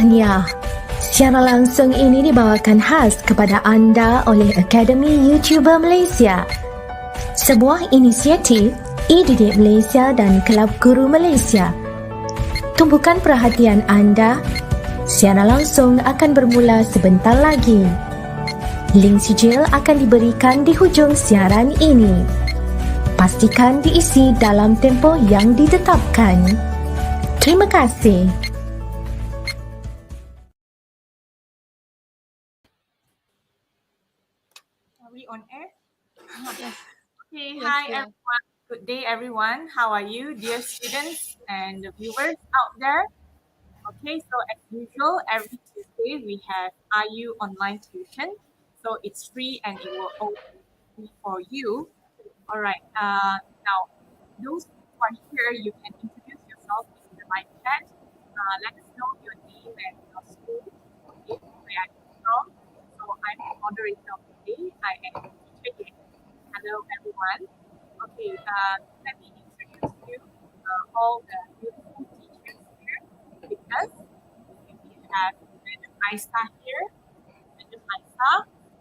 Tahniah. Siaran langsung ini dibawakan khas kepada anda oleh Akademi YouTuber Malaysia, sebuah inisiatif e-didik Malaysia dan Kelab Guru Malaysia. Tumpukan perhatian anda. Siaran langsung akan bermula sebentar lagi. Link sijil akan diberikan di hujung siaran ini. Pastikan diisi dalam tempoh yang ditetapkan. Terima kasih. Are we on air? Yes. Okay, Yes, hi yeah. everyone. Good day everyone. How are you, dear students and the viewers out there? Okay, so as usual, every Tuesday we have IU online tuition. So it's free and it will always be for you. All right. Now, those who are here, you can introduce yourself in the live chat. Let us know your name and your school, okay, where are you from. So I'm the moderator of the day. I am teacher Yen. Hello, everyone. Okay, let me introduce you all the beautiful teachers here with us. We have Madam Aisa here. Madam Aisa,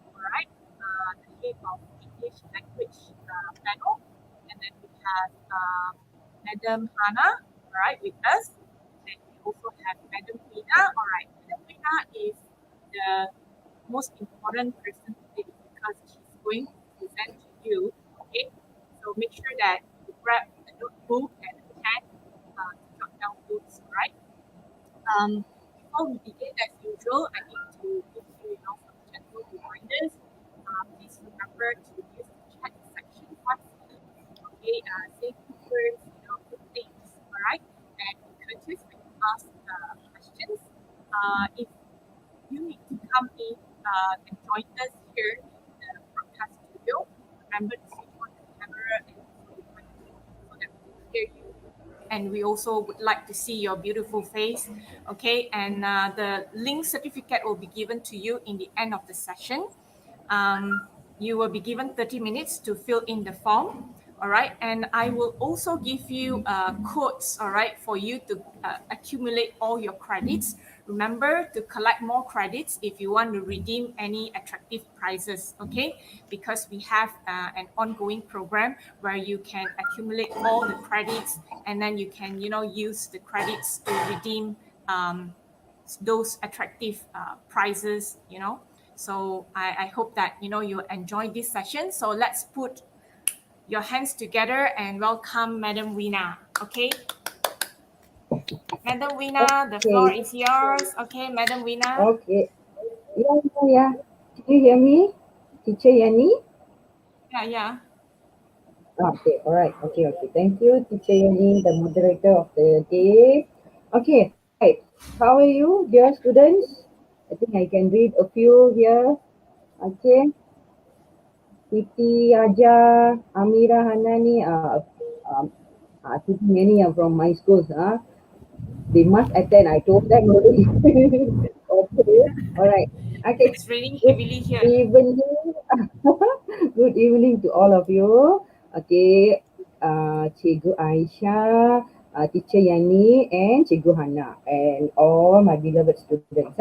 all right, the head of English language panel. And then we have Madam Hana, all right, with us. And we also have Madam Vina, all right. Madam Vina is the most important person today because she's going to present to you, okay? So make sure that you grab a notebook and a pen to jot down notes, all right? Before we begin, as usual, I need to give you, some gentle reminders. Please remember to use the chat section wisely. Okay, say good words, good things, all right? And be courteous when you ask questions. If you need to come in and join us here in the broadcast studio, remember to switch on the camera and also the microphone so that we can hear you. And we also would like to see your beautiful face, okay? And the link certificate will be given to you in the end of the session. You will be given 30 minutes to fill in the form, all right? And I will also give you codes, all right, for you to accumulate all your credits. Remember to collect more credits if you want to redeem any attractive prizes, okay? Because we have an ongoing program where you can accumulate all the credits and then you can, use the credits to redeem those attractive prizes, So I hope that, you enjoy this session. So let's put your hands together and welcome Madam Vina, okay? Madam Vina, the floor is yours. Okay, Madam Vina. Okay. Yeah. Can you hear me? Teacher Yani? Yeah. Okay, all right. Okay. Thank you, Teacher Yani, the moderator of the day. Okay, right. How are you, dear students? I think I can read a few here. Okay. Siti, Aja, Amira, Hanani, many are from my schools. They must attend. I told them already. Okay, all right. Okay. It's raining Good heavily here. evening. Good evening to all of you. Okay, Cikgu Aisyah, Teacher Yani, and Cikgu Hana, and all my beloved students.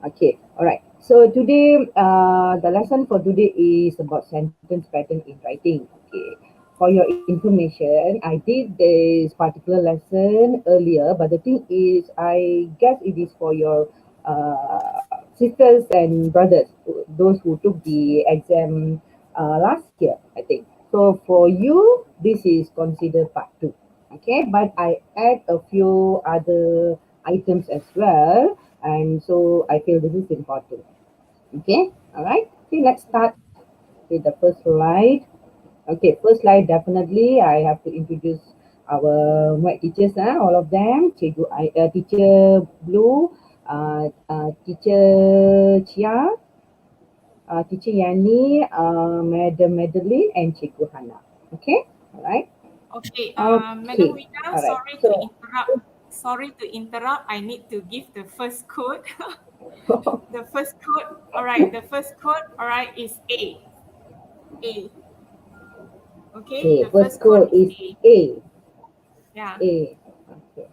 Okay, all right. So today, the lesson for today is about sentence pattern in writing. Okay. For your information, I did this particular lesson earlier, but the thing is, I guess it is for your sisters and brothers, those who took the exam last year, I think. So for you, this is considered part 2. Okay, but I add a few other items as well, and so I feel this is important. Okay, all right. Okay, let's start with the first slide. Okay, first slide, definitely I have to introduce our Muet teachers, all of them. Teacher Blue, Teacher Chia, Teacher Yani, Madam Madeline, and Cikgu Hana. Okay, all right. Okay, Okay, Madam Vina, all right. Sorry to interrupt. I need to give the first code. The first code, all right. The first code, all right, is A. Okay, Okay, the first code is A. Yeah. A. Okay.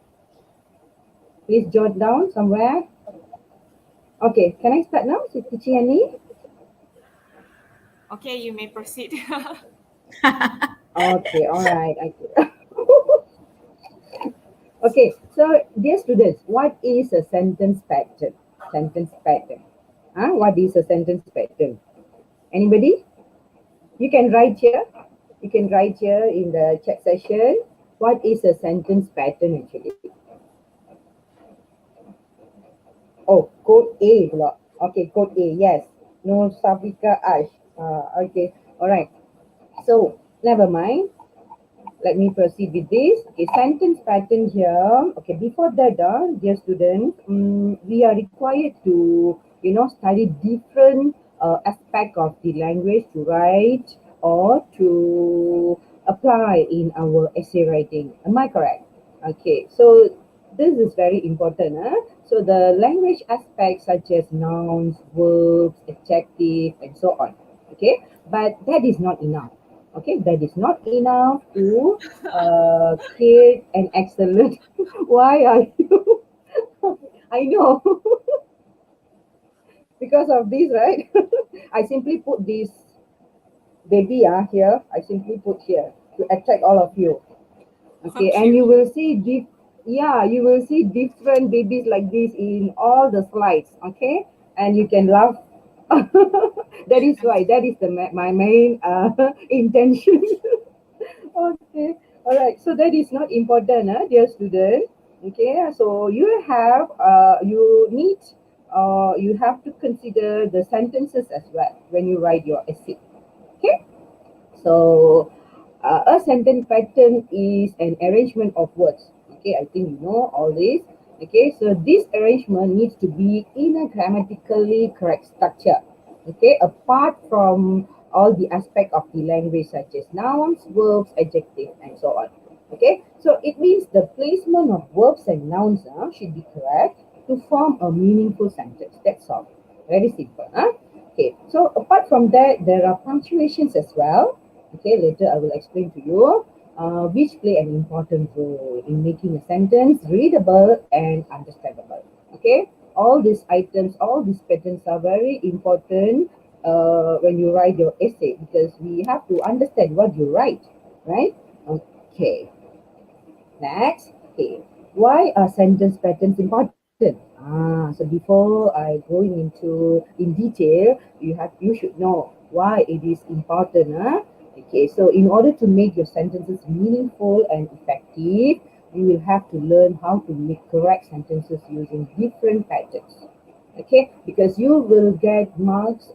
Please jot down somewhere. Okay, can I start now, Teacher Yani? Okay, you may proceed. Okay, all right. Okay, so dear students, what is a sentence pattern? Sentence pattern. What is a sentence pattern? Anybody? You can write here. You can write here in the chat session. What is a sentence pattern actually? Oh, code A pula. Okay, code A. Yes. No, Safika Ash. Okay. All right. So never mind. Let me proceed with this. Okay, sentence pattern here. Okay, before that, dear students, we are required to, study different aspect of the language to write or to apply in our essay writing. Am I correct? Okay, so this is very important. So the language aspects such as nouns, verbs, adjective, and so on. Okay, but that is not enough. Okay, that is not enough to create an excellent. Why are you? I know because of this, right? I simply put this baby here. I simply put here to attract all of you. So Okay, and cute. you will see you will see different babies like this in all the slides. Okay, and you can laugh. That is why that is my main intention. Okay, all right. So that is not important, dear student. Okay, so you have to consider the sentences as well when you write your essay. Okay, so a sentence pattern is an arrangement of words. Okay, I think you know all this. Okay, so this arrangement needs to be in a grammatically correct structure. Okay, apart from all the aspect of the language such as nouns, verbs, adjectives, and so on. Okay, so it means the placement of verbs and nouns should be correct to form a meaningful sentence. That's all. Very simple. Okay, so apart from that, there are punctuations as well. Okay, later I will explain to you, which play an important role in making a sentence readable and understandable. Okay, all these items, all these patterns are very important when you write your essay because we have to understand what you write, right? Okay, next. Okay, why are sentence patterns important? So before I going in detail, you should know why it is important. Okay, so in order to make your sentences meaningful and effective, you will have to learn how to make correct sentences using different patterns. Okay, because you will get marks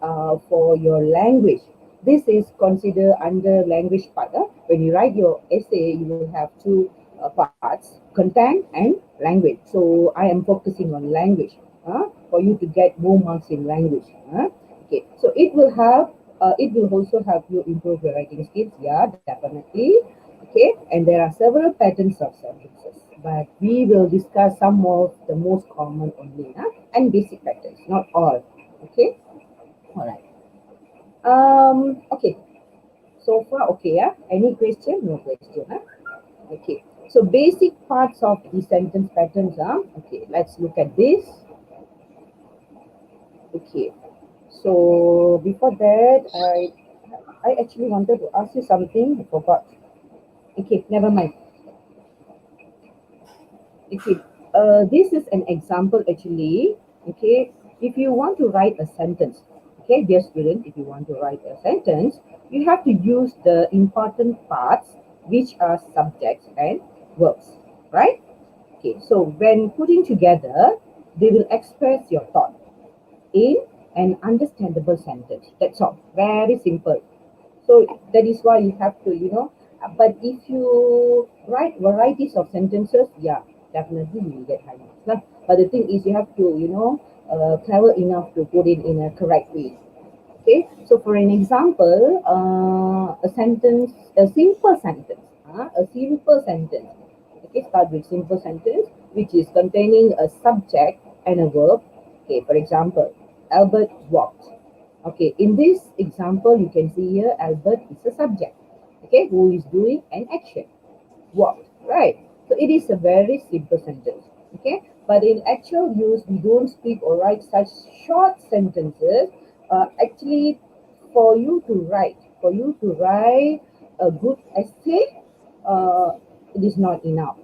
for your language. This is considered under language part. When you write your essay, you will have two parts, content and language. So I am focusing on language for you to get more marks in language. Okay, so it will also help you improve your writing skills. Yeah, definitely. Okay, and there are several patterns of sentences, but we will discuss some of the most common only and basic patterns, not all. Okay, all right. Okay, so far okay. Any question? No question. Okay, so basic parts of the sentence patterns. Okay, let's look at this. Okay, so before that, I actually wanted to ask you something. I forgot. Okay, never mind. Okay, this is an example actually. Okay, if you want to write a sentence, okay, dear student, if you want to write a sentence, you have to use the important parts, which are subjects and verbs, right? Okay, so when putting together, they will express your thought in an understandable sentence. That's all. Very simple. So that is why you have to, but if you write varieties of sentences, yeah, definitely you will get high marks. But the thing is you have to, clever enough to put it in a correct way. Okay, so for an example, a simple sentence. Okay, start with simple sentence, which is containing a subject and a verb. Okay, for example, Albert walked. Okay, in this example, you can see here Albert is a subject. Okay, who is doing an action, walked, right? So it is a very simple sentence. Okay, But in actual use, we don't speak or write such short sentences. Actually, for you to write a good essay, it is not enough.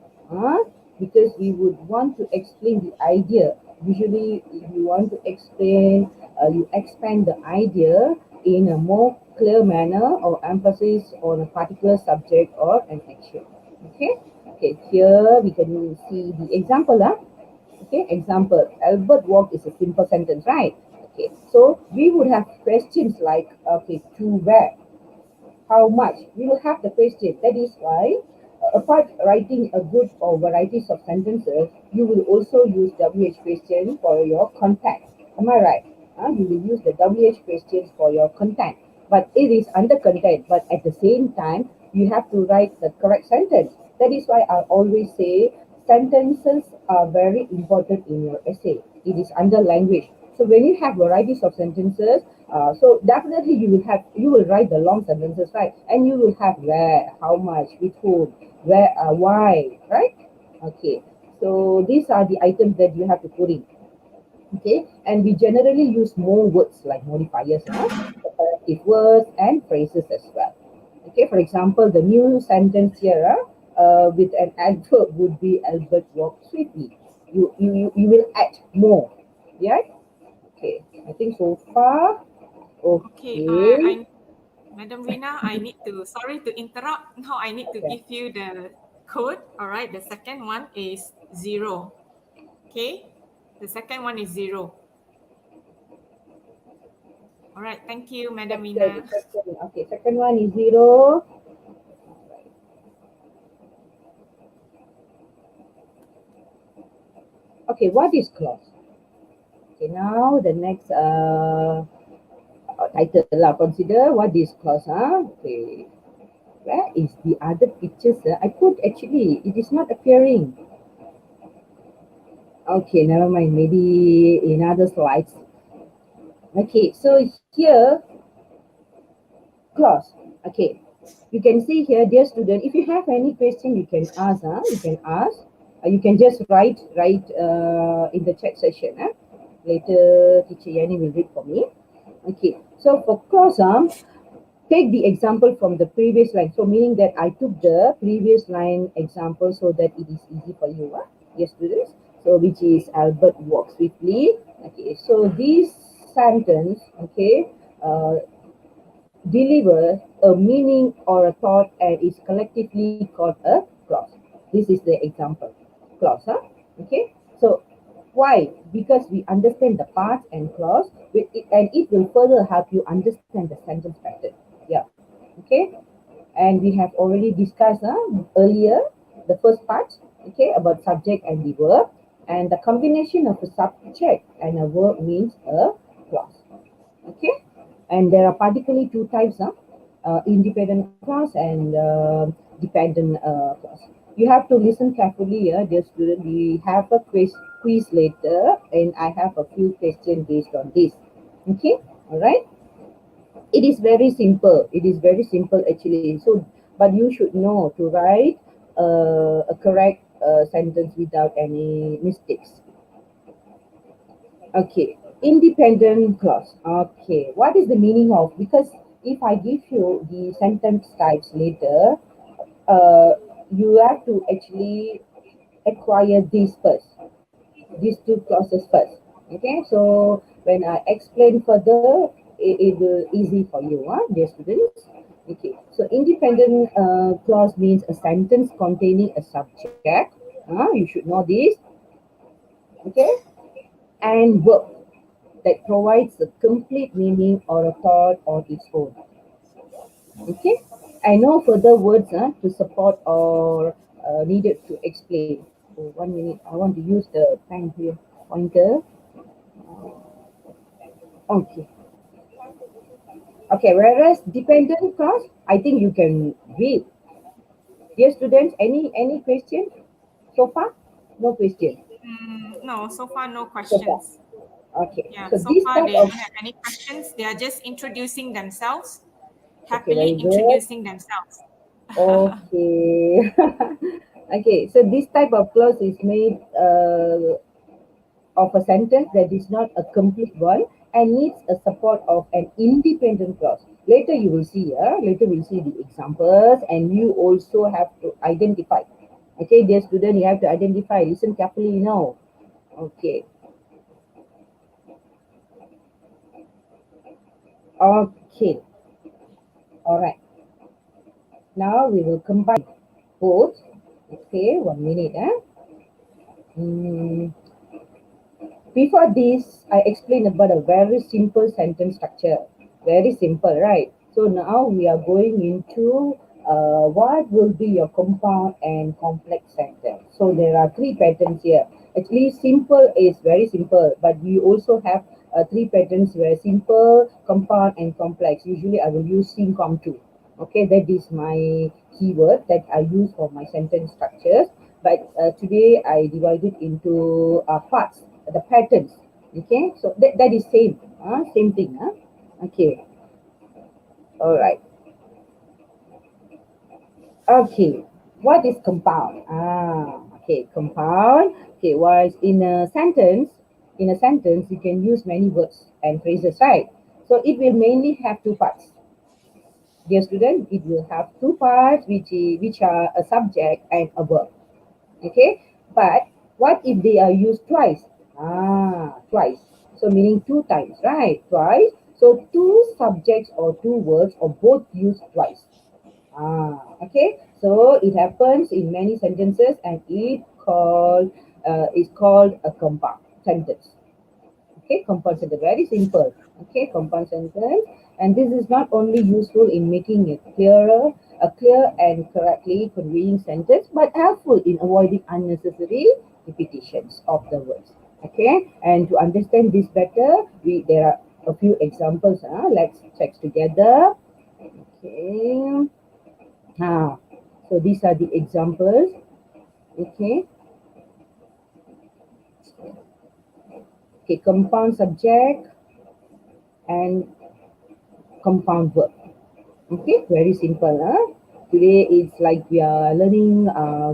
Because we would want to explain the idea. Usually, if you want to explain, you expand the idea in a more clear manner or emphasis on a particular subject or an action. Okay. Okay. Here we can see the example. Okay. Example. Albert walked is a simple sentence, right? Okay. So we would have questions like, okay, to where, how much. We will have the question. That is why, apart writing a good or varieties of sentences, you will also use WH question for your content. Am I right? You will use the WH questions for your content. But it is under content. But at the same time, you have to write the correct sentence. That is why I always say sentences are very important in your essay. It is under language. So when you have varieties of sentences, so definitely you will write the long sentences, right? And you will have where, how much, with whom, where, why, right? Okay. So these are the items that you have to put in. Okay, and we generally use more words like modifiers, comparative words and phrases as well. Okay, for example, the new sentence here with an adverb would be Albert walked swiftly. You will add more. Yeah. Okay, I think so far. Okay, Okay. Madam Vina, I need to, sorry to interrupt. Now I need to Okay. give you the code. All right, the second one is 0. Okay, the second one is 0. All right, thank you, Madam Vina. Second. Okay, second one is 0. Okay, what is clause? Okay, now the next title lah. Consider what is clause. Okay, where is the other pictures? I put actually, it is not appearing. Okay, never mind. Maybe in other slides. Okay, so here, clause. Okay, you can see here, dear student, if you have any question, you can ask. You can ask. You can just write in the chat session. Later, teacher Yani will read for me. Okay, so for clause, take the example from the previous line. So meaning that I took the previous line example so that it is easy for you, yes students. So which is Albert walks swiftly. Okay, so this sentence, okay, deliver a meaning or a thought and is collectively called a clause. This is the example clause. Okay, so why? Because we understand the parts and clause, and it will further help you understand the sentence pattern. Yeah. Okay. And we have already discussed earlier the first part, okay, about subject and the verb, and the combination of a subject and a verb means a clause. Okay, and there are particularly two types, independent clause and dependent clause. You have to listen carefully, dear student. We have a quiz later, and I have a few questions based on this. Okay, all right. It is very simple. It is very simple actually. So, but you should know to write a correct sentence without any mistakes. Okay, independent clause. Okay, what is the meaning of? Because if I give you the sentence types later, uh, you have to actually acquire these first, these two clauses first. Okay, so when I explain further, it will easy for you, dear students. Okay, so independent clause means a sentence containing a subject. You should know this. Okay, and verb that provides a complete meaning or a thought on its own. Okay, I know further words to support or needed to explain. Oh, 1 minute, I want to use the pen here, pointer. Okay. Okay, whereas dependent clause, I think you can read. Dear students, any question so far? No question No, so far no so far. questions. Okay, Yeah, so so this far type they of, don't have any questions. They are just introducing themselves, okay, very happily good. introducing themselves. Okay. Okay, so this type of clause is made of a sentence that is not a complete one and needs a support of an independent clause. Later you will see, later we'll see the examples, and you also have to identify. Okay, dear student, you have to identify. Listen carefully now. Okay. Okay. All right. Now we will combine both. Okay, 1 minute. Before this, I explained about a very simple sentence structure. Very simple, right? So now we are going into what will be your compound and complex sentence. So there are three patterns here. Actually, simple is very simple, but we also have three patterns where simple, compound, and complex. Usually, I will use SIMCOM2. Okay, that is my keyword that I use for my sentence structures. But today I divided into parts, the patterns. Okay, so that is same thing. Okay, all right. Okay, what is compound? Okay, compound. Okay, was in a sentence, you can use many words and phrases, right? So it will mainly have two parts. Dear student, it will have two parts, which are a subject and a verb. Okay, but what if they are used twice? Twice. So meaning two times, right? Twice. So two subjects or two words or both used twice. Okay. So it happens in many sentences, and it is called a compound sentence. Okay, compound sentence, very simple. Okay, compound sentence, and this is not only useful in making it a clear and correctly conveying sentence, but helpful in avoiding unnecessary repetitions of the words. Okay, and to understand this better, there are a few examples. Let's check together. Okay. So these are the examples. Okay. Okay, compound subject and compound verb. Okay, very simple. Today it's like we are learning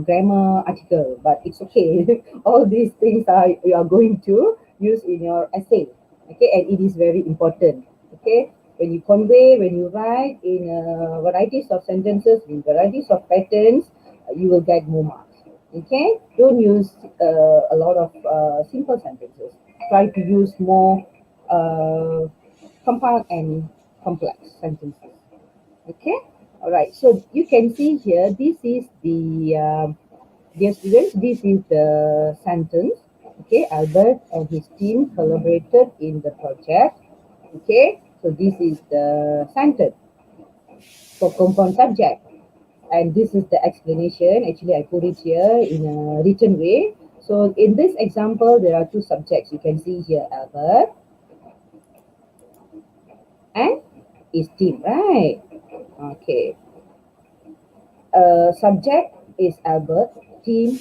grammar article, but it's okay. All these things you are going to use in your essay. Okay, and it is very important. Okay, when you convey, when you write in varieties of sentences, in varieties of patterns, you will get more marks. Okay, don't use a lot of simple sentences. Try to use more compound and complex sentences. Okay, all right. So you can see here, this is the dear students, this is the sentence. Okay, Albert and his team collaborated in the project. Okay, so this is the sentence for compound subject, and this is the explanation. Actually, I put it here in a written way. So in this example, there are two subjects. You can see here, Albert and his team, right? Okay. Subject is Albert, team,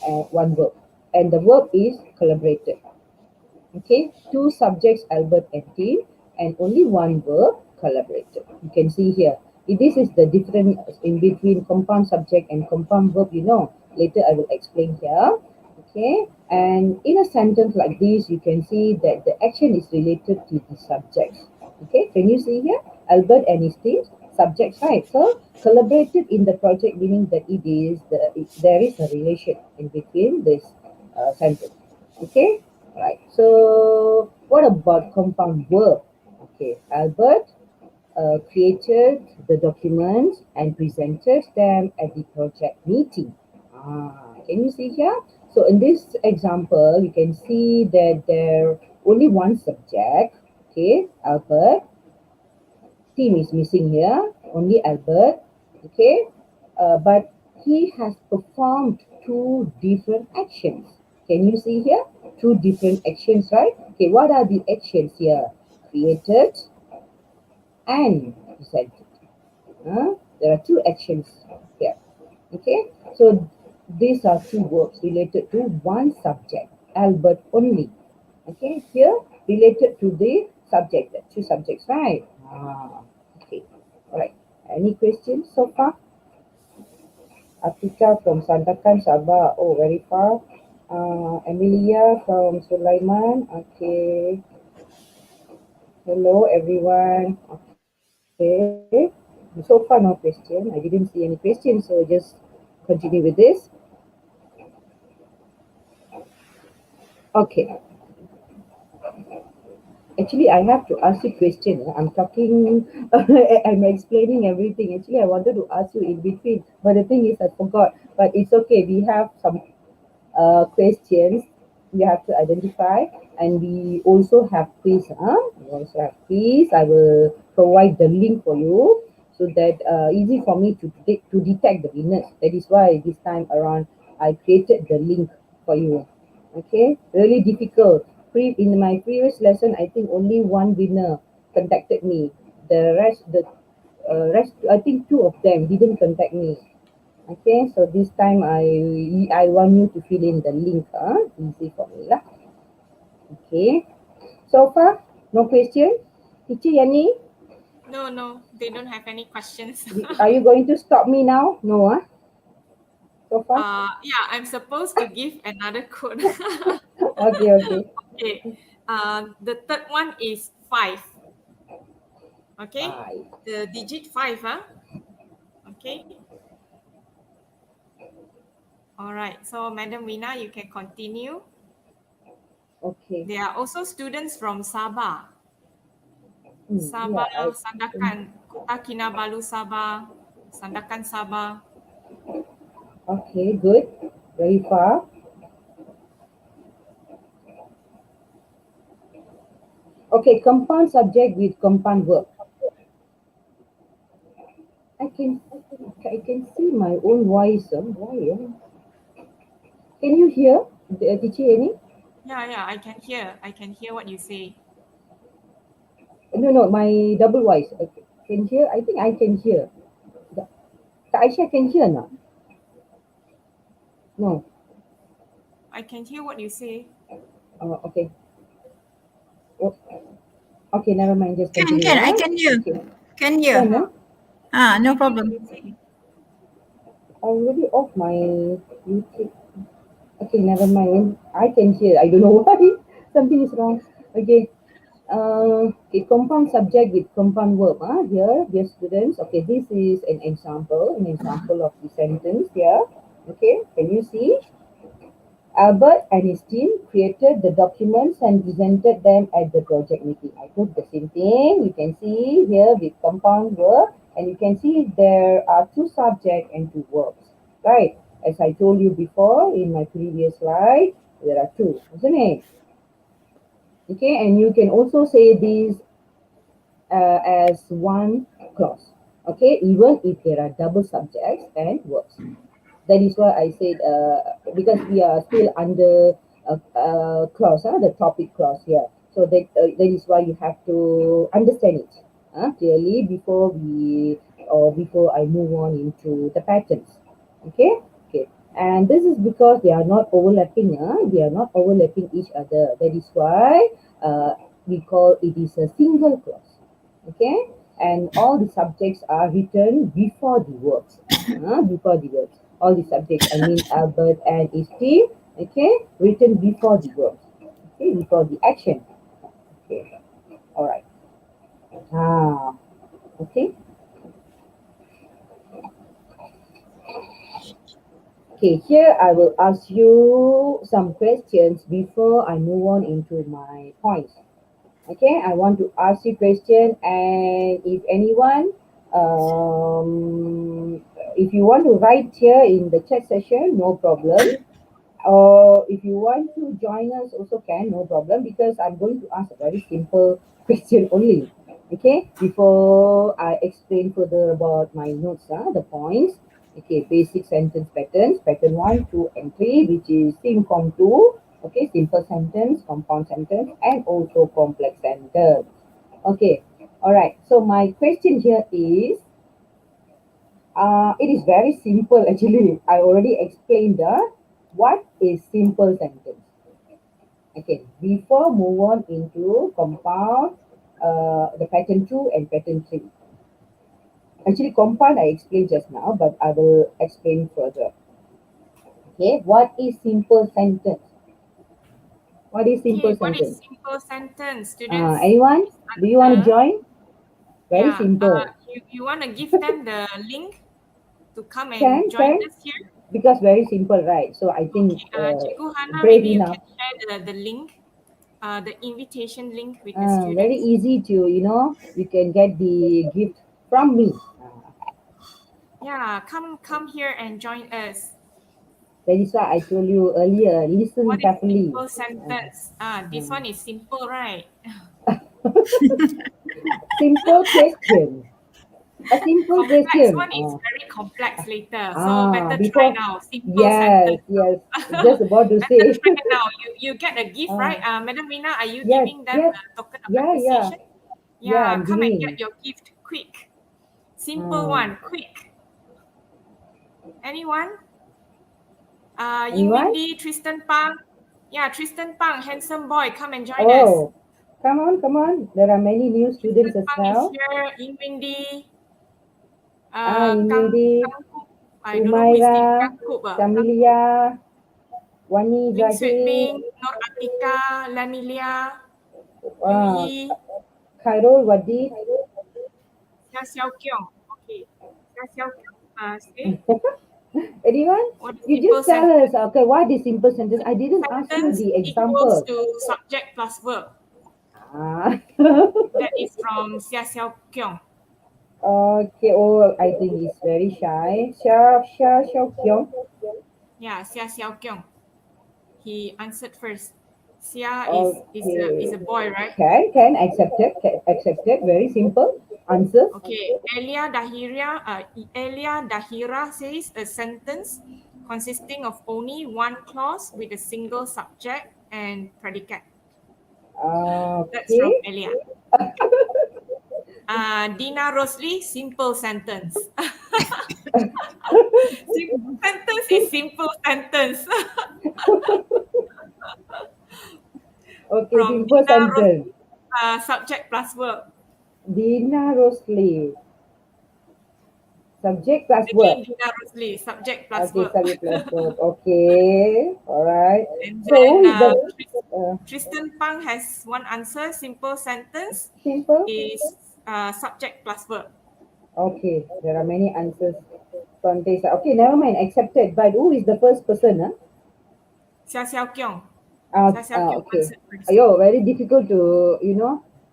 and one verb. And the verb is collaborated. Okay, two subjects, Albert and team, and only one verb, collaborated. You can see here. This is the difference in between compound subject and compound verb, Later I will explain here. Okay, and in a sentence like this, you can see that the action is related to the subject. Okay, can you see here? Albert and his team, subjects, right? So collaborated in the project, meaning that there is a relation in between this sentence. Okay, right. So what about compound verb? Okay, Albert created the documents and presented them at the project meeting. Can you see here? So in this example, you can see that there only one subject. Okay, Albert. Team is missing here. Only Albert. Okay, but he has performed two different actions. Can you see here? Two different actions, right? Okay, what are the actions here? Created and presented. There are two actions here. Okay, so these are two verbs related to one subject, Albert only. Okay, here related to the subject, the two subjects, right? Okay, all right. Any questions so far? Atika from Sandakan, Sabah. Oh, very far. Amelia from Sulaiman. Okay. Hello, everyone. Okay. So far, no question. I didn't see any questions, so just continue with this. Okay. Actually, I have to ask you a question. I'm talking, I'm explaining everything. Actually, I wanted to ask you in between, but the thing is, I forgot. But it's okay. We have some questions we have to identify, and we also have quiz. We also have quiz. I will provide the link for you so that easy for me to detect the winners. That is why this time around I created the link for you. Okay, really difficult. In my previous lesson, I think only one winner contacted me. The rest, I think two of them didn't contact me. Okay, so this time I want you to fill in the link. Easy for me lah. Okay. So far, no question. Teacher Yani, No, they don't have any questions. are you going to stop me now? No, so far. Yeah, I'm supposed to give another code. Okay, okay. Okay. The third one is 5. Okay. Five. The digit 5, Okay. All right. So, Madam Vina, you can continue. Okay. There are also students from Sabah. Yeah, Sabah, Sandakan, Kota Kinabalu Sabah, Sandakan Sabah. okay, good. Very far. Okay, compound subject with compound verb. I can I can see my own voice. Why? Can you hear the teacher any? Yeah, I can hear. I can hear what you say. No, my double voice. Okay. Can hear? I think I can hear. Kak Aisyah can hear not? No. I can hear what you say. Okay. Oh, okay, never mind. Just Can, continue. I can hear. Okay. Can hear. Can, I No can hear what problem. you say. I already off my YouTube. Okay, never mind. I can hear. I don't know why. Something is wrong. Okay. Okay, compound subject with compound verb. Here, dear students. Okay, this is an example of the sentence here. Okay, can you see? Albert and his team created the documents and presented them at the project meeting. I put the same thing. You can see here with compound verb, and you can see there are two subjects and two verbs, right? As I told you before in my previous slide, there are two, isn't it? Okay, and you can also say this as one clause. Okay, even if there are double subjects and verbs. That is why I said because we are still under clause, the topic clause here. So that is why you have to understand it clearly before I move on into the patterns. Okay, okay. And this is because they are not overlapping. They are not overlapping each other. That is why we call it is a single clause. Okay, and all the subjects are written before the verbs. Before the verbs. All the subjects, I mean Albert and his team, okay, written before the verbs. Okay, before the action. Okay, all right. Okay. Okay, here I will ask you some questions before I move on into my points. Okay, I want to ask you question, and if anyone, if you want to write here in the chat session, no problem. Or if you want to join us also can, no problem, because I'm going to ask a very simple question only. Okay, before I explain further about my notes, the points. Okay, basic sentence patterns, pattern 1, 2, and 3, which is SimCom 2. Okay, simple sentence, compound sentence, and also complex sentence. Okay, all right. So my question here is, it is very simple actually. I already explained what is simple sentence. Okay, before move on into compound, the pattern 2 and pattern 3. Actually, compound I explained just now, but I will explain further. Okay, what is simple sentence? What is simple Okay, what is sentence? simple sentence, students? Anyone? Do you want to Answer. join? Very Yeah, simple. you want to give them the link to come and join Can. us here? Because very simple, right? So I think Okay, Cikgu Hana, brave maybe you enough. can share the link, the invitation link with the Very students. easy to, you can get the gift from me. Yeah, come here and join us. That is why I told you earlier, listen What is carefully. simple sentence? This one is simple, right? Simple question. A simple Complex question. one is very complex later. So better try Before, now. Simple yes, sentence. yes. Just about to Better say. try now. You get a gift, right? Ah, Madam Vina, are you yes, giving them yes. a token of Yeah, yeah. appreciation? Yeah, Yeah, I'm come and giving. get your gift quick. Simple Ah, one, quick. Anyone? Ying anyone? Windy, Tristan Pang. Yeah, Tristan Pang, handsome boy, come and join us. Oh, come on, come on. There are many new students Tristan as Pang is well. here. Ying Windy, Inidi, Kang Kup. I don't know who is this. Umaira, Kang Kup. Camilia, Wani Wing Sweet Zahid, Ming, Nur Atika, Lanilia, Yu uh, Yi, Khairul Wadi. Xia Xiao Kiong. Okay. Xia Xiao Kiong. Say, Anyone? what is You simple just tell us, sentence? okay, what is simple sentence? I didn't ask you Sentence the equals example. to subject plus verb. Ah. That is from Xia Xiao Kiong. Okay, oh, I think he's very shy. Xiao Kyong. Yeah, Xia Xiao Kiong. He answered first. Xia is a Okay. boy, right? Can accepted. Very simple answers. Okay. Elia Dahira says a sentence consisting of only one clause with a single subject and predicate. That's from Okay. Elia. Dina Rosli, simple sentence. Simple sentence is simple sentence. Okay, From simple Dina sentence. Rosli, subject plus verb. Dina Rosli. Subject plus verb. Again, Dina Rosli, subject plus Okay, verb. subject plus verb. Okay. Alright. And So who is then the Tristan Pang has one answer. Simple sentence simple? is subject plus verb. Okay, there are many answers. Okay, never mind, accepted. But who is the first person? Xia Xiao Kiong. Uh, Xia Xiao Kiong okay. answered first. Ayo, very difficult to,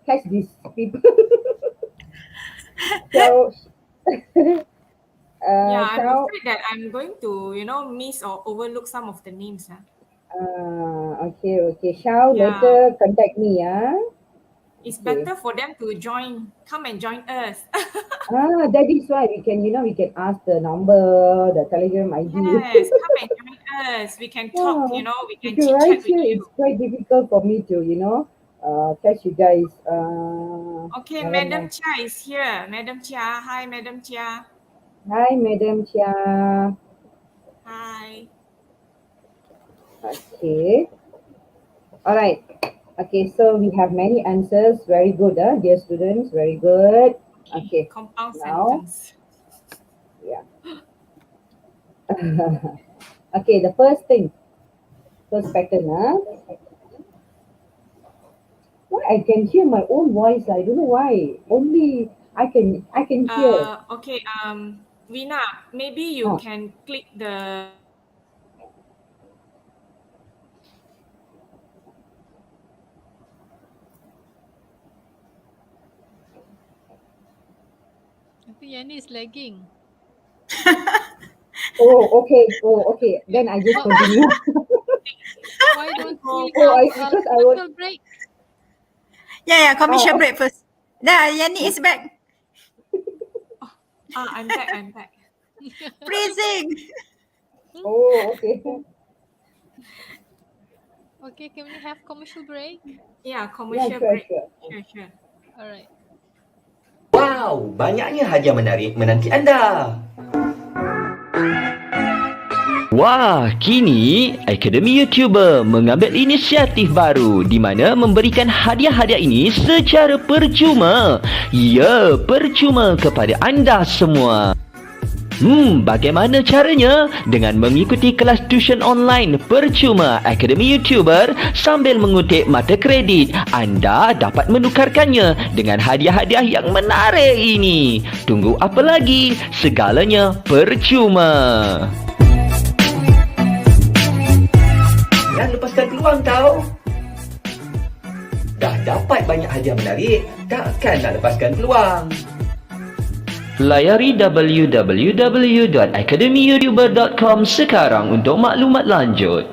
catch these people. So, Yeah, I'm Xiao, afraid that I'm going to, miss or overlook some of the names. okay. Xiao, Yeah, later contact me, it's Okay. better for them to come and join us. That is why we can ask the number, the Telegram ID. Yes, come and join us. We can talk, Yeah. we If can you chit write chat with here, it's you. quite difficult for me to, catch you guys. Okay, Never Madam mind. Chia is here. Madam Chia. Hi, Madam Chia. Hi, Madam Chia. Hi. Okay. All right. Okay, so we have many answers. Very good, dear students. Very good. Okay, Okay. compound Now, sentence. yeah. Okay, the first pattern, Why I can hear my own voice? I don't know why. Only I can hear. Okay, Vina, maybe you Ah, can click the Tapi Yani is lagging. okay. Then I just continue. Why don't we Because I was. commercial break? Yeah, commercial Oh, break first. Nah, Yani is back. I'm back. Freezing. okay. Okay, can we have commercial break? Yeah, Yeah, commercial sure, break. sure. Sure. Alright. Wow, banyaknya hadiah menarik menanti anda. Wah, kini Akademi YouTuber mengambil inisiatif baru di mana memberikan hadiah-hadiah ini secara percuma. Ya, percuma kepada anda semua. Bagaimana caranya? Dengan mengikuti kelas tuition online percuma Akademi YouTuber sambil mengutip mata kredit, anda dapat menukarkannya dengan hadiah-hadiah yang menarik ini. Tunggu apa lagi? Segalanya percuma. Jangan lepaskan peluang tau. Dah dapat banyak hadiah menarik, takkan nak lepaskan peluang. Layari www.academyyoutuber.com sekarang untuk maklumat lanjut.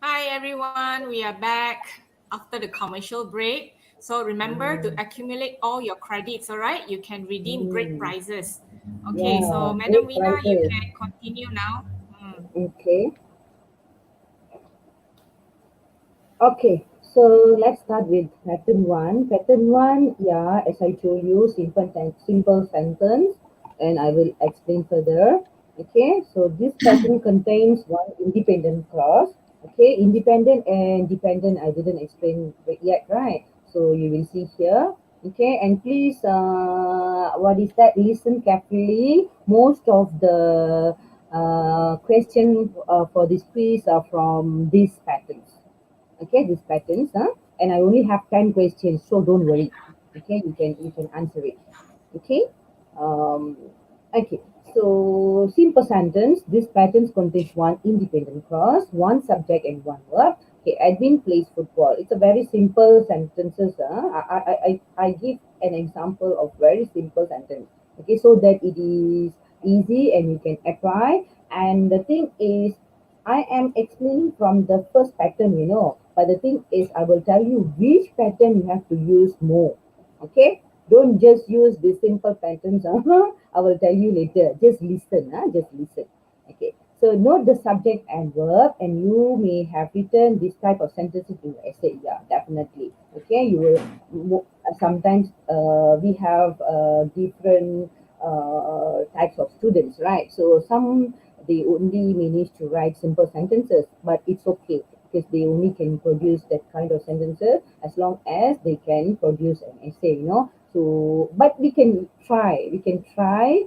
Hi everyone, we are back after the commercial break. So remember to accumulate all your credits, alright? You can redeem great prizes. Okay, Yeah, so Madam great Vina, you prizes. can continue now. Okay. Okay, so let's start with pattern 1. Pattern 1, yeah, as I told you, simple sentence, and I will explain further. Okay, so this pattern contains one independent clause. Okay, independent and dependent, I didn't explain yet, right? So you will see here. Okay, and please, what is that? Listen carefully. Most of the question for this quiz are from these patterns. Okay, these patterns, and I only have 10 questions, so don't worry. Okay, you can answer it. Okay, okay. So simple sentence. This patterns contains one independent clause, one subject, and one verb. Okay, Edwin plays football. It's a very simple sentences. I give an example of very simple sentence. Okay, so that it is easy and you can apply. And the thing is, I am explaining from the first pattern, but the thing is, I will tell you which pattern you have to use more. Okay? Don't just use the simple patterns. I will tell you later. Just listen. Just listen. Okay. So note the subject and verb, and you may have written this type of sentences in your essay. Yeah, definitely. Okay. You will sometimes we have different types of students, right? So some they only manage to write simple sentences, but it's okay because they only can produce that kind of sentences as long as they can produce an essay, So, but we can try. Try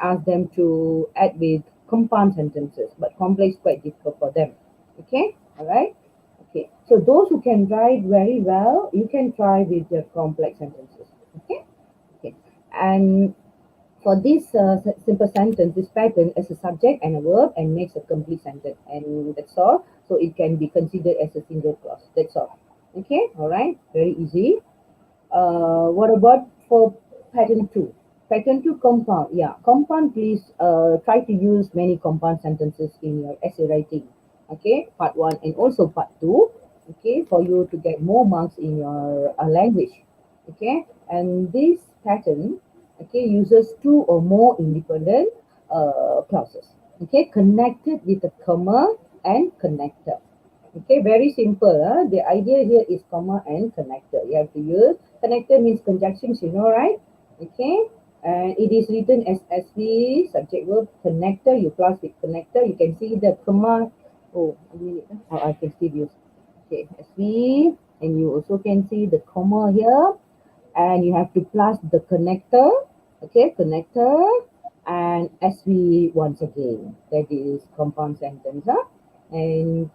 ask them to add with compound sentences, but complex quite difficult for them. Okay, all right. Okay, so those who can write very well, you can try with your complex sentences. Okay, okay, and for this simple sentence, this pattern as a subject and a verb and makes a complete sentence, and that's all. So it can be considered as a single clause. That's all. Okay, all right, very easy. What about for pattern 2? Pattern 2, compound. Yeah, compound, please try to use many compound sentences in your essay writing. Okay, part 1 and also part 2. Okay, for you to get more marks in your language. Okay, and this pattern, okay, uses 2 or more independent clauses. Okay, connected with a comma and connector. Okay, very simple. The idea here is comma and connector. You have to use connector means conjunctions, right? Okay, and it is written as SV, subject verb, connector. You plus with connector. You can see the comma. Oh, I can still use. Okay, SV, and you also can see the comma here, and you have to plus the connector. Okay, connector, and SV once again. That is compound sentence. And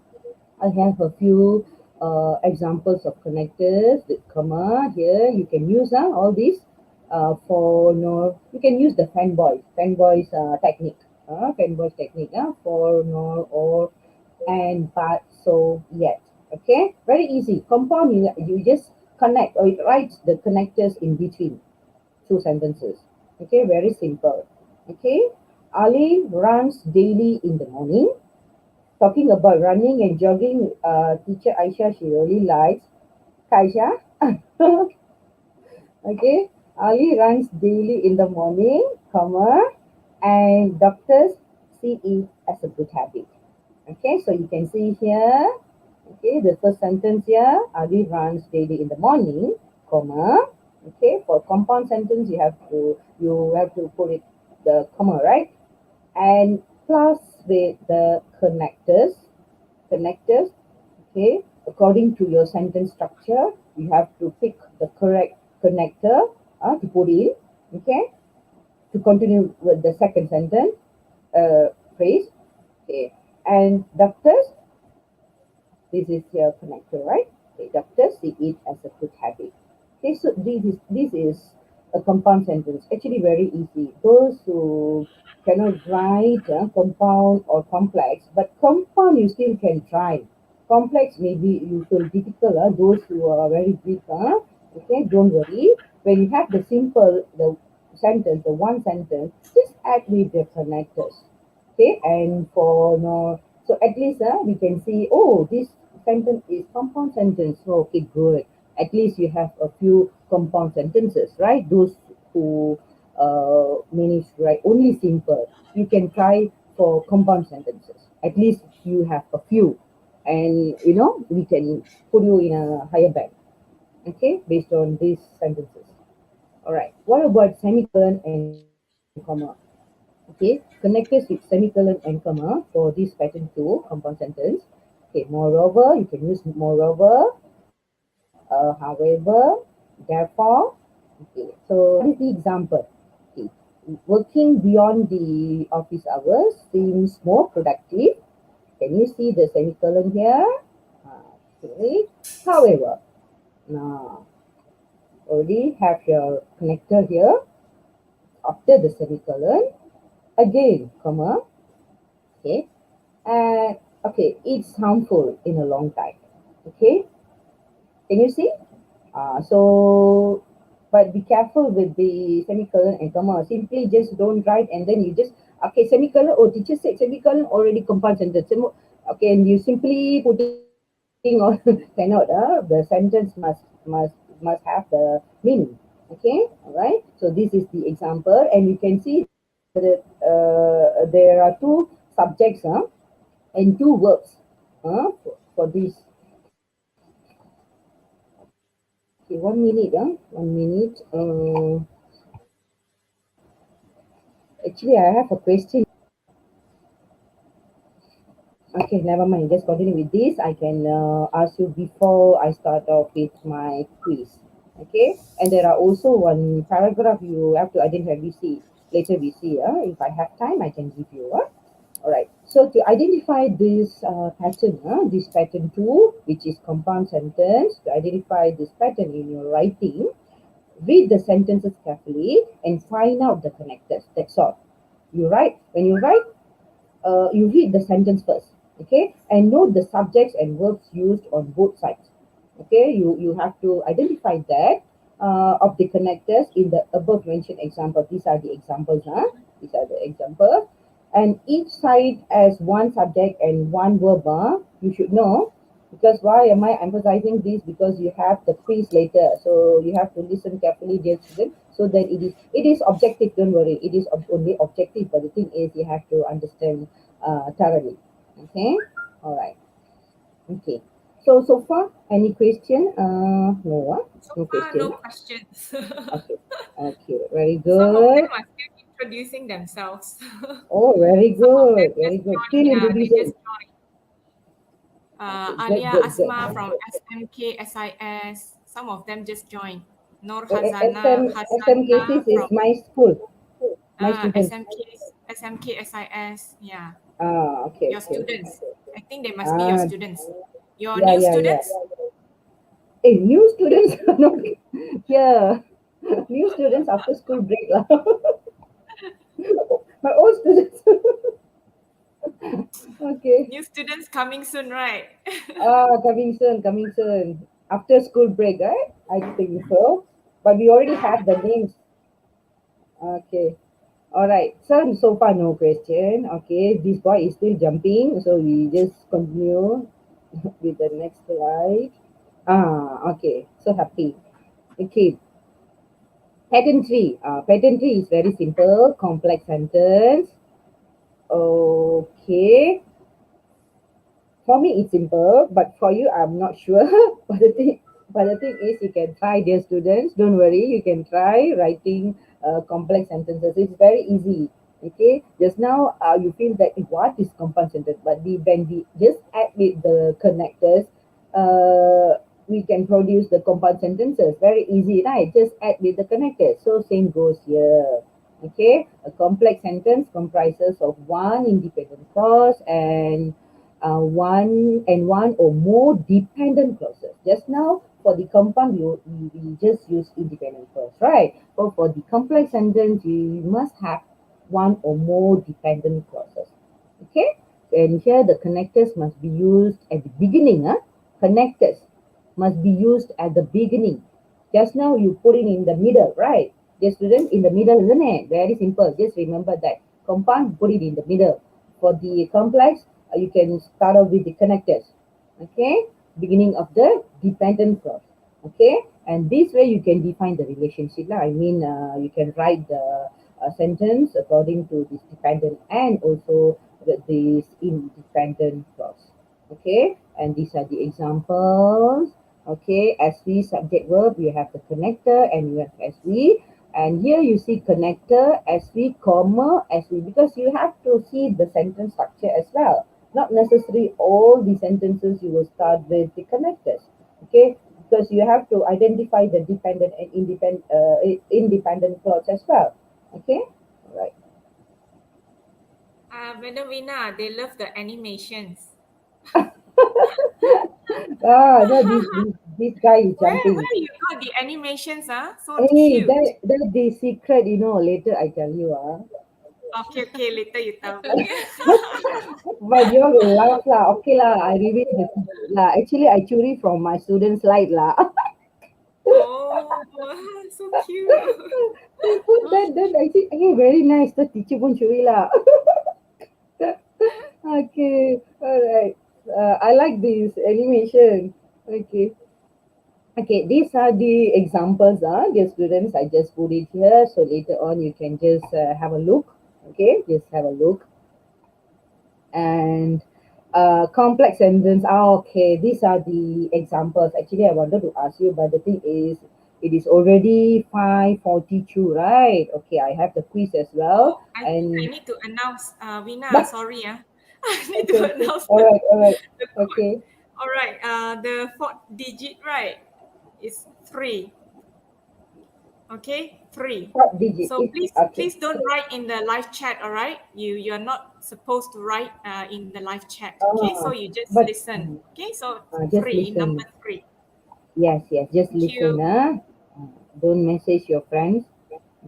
I have a few examples of connectors with comma here. You can use all these for nor. You can use the fanboys technique. Fanboys technique for nor or and but so yet. Okay, very easy. Compound, you just connect or it writes the connectors in between two sentences. Okay, very simple. Okay, Ali runs daily in the morning. Talking about running and jogging, teacher Aisha, she really likes. Kaisha, okay. Ali runs daily in the morning, comma, and doctors see it as a good habit. Okay, so you can see here, okay, the first sentence here, Ali runs daily in the morning, comma. Okay, for compound sentence, you have to put it the comma, right? And plus with the connectors, okay, according to your sentence structure, you have to pick the correct connector to put in, okay, to continue with the second sentence, phrase, okay. And doctors, this is your connector, right? Okay, doctors see it as a good habit. Okay, so this is a compound sentence. Actually, very easy. Those who cannot write compound or complex, but compound you still can try. Complex maybe you feel difficult. Those who are very big, okay, don't worry. When you have the simple the sentence, the one sentence, just add with the connectors. Okay, and for no, so at least we can see, oh, this sentence is compound sentence. So, okay, good. At least you have a few compound sentences, right? Those who manage to write only simple, you can try for compound sentences. At least you have a few, and we can put you in a higher bank. Okay, based on these sentences. All right. What about semicolon and comma? Okay, connectors with semicolon and comma for this pattern 2 compound sentence. Okay, moreover, you can use moreover, however, therefore. Okay, so what is the example? Okay, working beyond the office hours seems more productive. Can you see the semicolon here? Okay, however, now already have your connector here after the semicolon. Again, comma. Okay, and okay, it's harmful in a long time. Okay, can you see? So, but be careful with the semicolon and comma. Simply just don't write and then you just, okay, semicolon, oh, teacher said semicolon, already compound sentence. Okay, and you simply putting on, cannot, the sentence must have the meaning. Okay, all right. So this is the example, and you can see that there are two subjects and two verbs for this. Okay, 1 minute. 1 minute. Actually, I have a question. Okay, never mind. Just continue with this. I can ask you before I start off with my quiz. Okay, and there are also one paragraph you have to identify. We see later. We see. If I have time, I can give you. All right. So to identify this pattern, this pattern 2, which is compound sentence, to identify this pattern in your writing, read the sentences carefully and find out the connectors. That's all. When you write, you read the sentence first, okay, and note the subjects and verbs used on both sides. Okay, you have to identify that of the connectors in the above mentioned example. These are the examples, These are the examples, and each side has one subject and one verb. You should know. Because why am I emphasizing this? Because you have the quiz later, so you have to listen carefully, dear student, so that it is objective. Don't worry, it is only objective, but the thing is you have to understand thoroughly. Okay, all right. Okay. So far, any question? No, So no far, question. no questions. Okay, okay, very Some of good. them are still introducing themselves. Oh, very Some of them good, very just good. joined. Still Yeah, they introducing. just joined. Okay, good, Alia good, good. Asma from SMK SIS. Some of them just joined. Nur SMK Hazana is from my school, my students. SMK SIS. Yeah, Okay, your okay. students. I think they must be your Ah, students. Your yeah, new yeah, yeah. students? Hey, new students are not here. New students after school break lah. My old students. Okay. New students coming soon, right? Coming soon, coming soon. After school break, right? I think so. But we already have the names. Okay. All right. So far no question. Okay. This boy is still jumping, so we just continue with the next slide. Okay. So happy. Okay. Pattern 3. Pattern 3 is very simple, complex sentence. Okay. For me, it's simple, but for you, I'm not sure. But the thing is, you can try, dear students. Don't worry, you can try writing complex sentences. It's very easy. Okay. Just now, you feel that what is compound sentence, but when we just add with the connectors, we can produce the compound sentences. Very easy, right? Just add with the connectors. So same goes here. Okay, a complex sentence comprises of one independent clause and one or more dependent clauses. Just now, for the compound, we just use independent clause, right? But for the complex sentence, you must have one or more dependent clauses. Okay, and here the connectors must be used at the beginning. Connectors must be used at the beginning. Just now you put it in the middle, right? Yes, student, in the middle, isn't it? Very simple. Just remember that. Compound, put it in the middle. For the complex, you can start off with the connectors. Okay, beginning of the dependent clause. Okay, and this way you can define the relationship. I mean, you can write the sentence according to this dependent and also this independent clause. Okay, and these are the examples. Okay, SV subject verb, you have the connector and you have SV. And here you see connector, SV, comma, SV, because you have to see the sentence structure as well. Not necessarily all the sentences you will start with the connectors. Okay, because you have to identify the dependent and independent clause as well. Okay, all right. Madam Vina, they love the animations. No, this guy is jumping. Where you got the animations, so Hey, cute. that the secret, later I tell you. Okay, later you tell me. But you all will laugh lah. Okay lah, I reveal the secret lah. Actually, I curi from my students' slide lah. Oh, so cute. They put that, then I say, hey, very nice. The teacher pun curi lah. Okay, all right. I like this animation. Okay. Okay, these are the examples, dear students. I just put it here. So later on, you can just have a look. Okay, just have a look. And complex sentence. Okay, these are the examples. Actually, I wanted to ask you, but the thing is, it is already 5:42, right? Okay, I have the quiz as well. I need to announce, Vina, sorry. I need to announce. All right. the code. Okay. All right, the fourth digit, right, is 3. Okay, 3. What digit? So please Okay. don't write in the live chat, all right? You're not supposed to write in the live chat, okay? So you just listen, okay? So Just 3, listen. number 3. Yes, just Thank listen. you. Don't message your friends.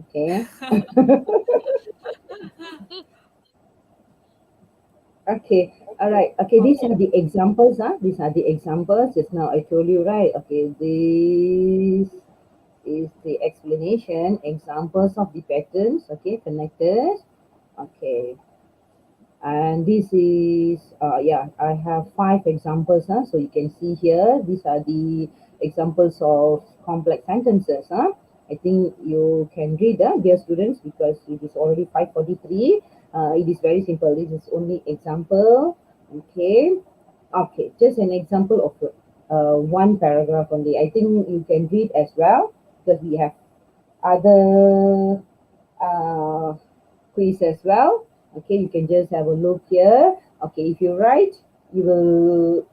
Okay. Okay. All right. Okay. These are the examples. These are the examples. Just now I told you, right? Okay. This is the explanation. Examples of the patterns. Okay. Connectors. Okay. And this is, I have 5 examples. So you can see here, these are the examples of complex sentences. I think you can read, dear students, because it is already 5:43. It is very simple. This is only example. Okay. Okay. Just an example of one paragraph only. I think you can read as well because we have other quiz as well. Okay, you can just have a look here. Okay, if you write, you will.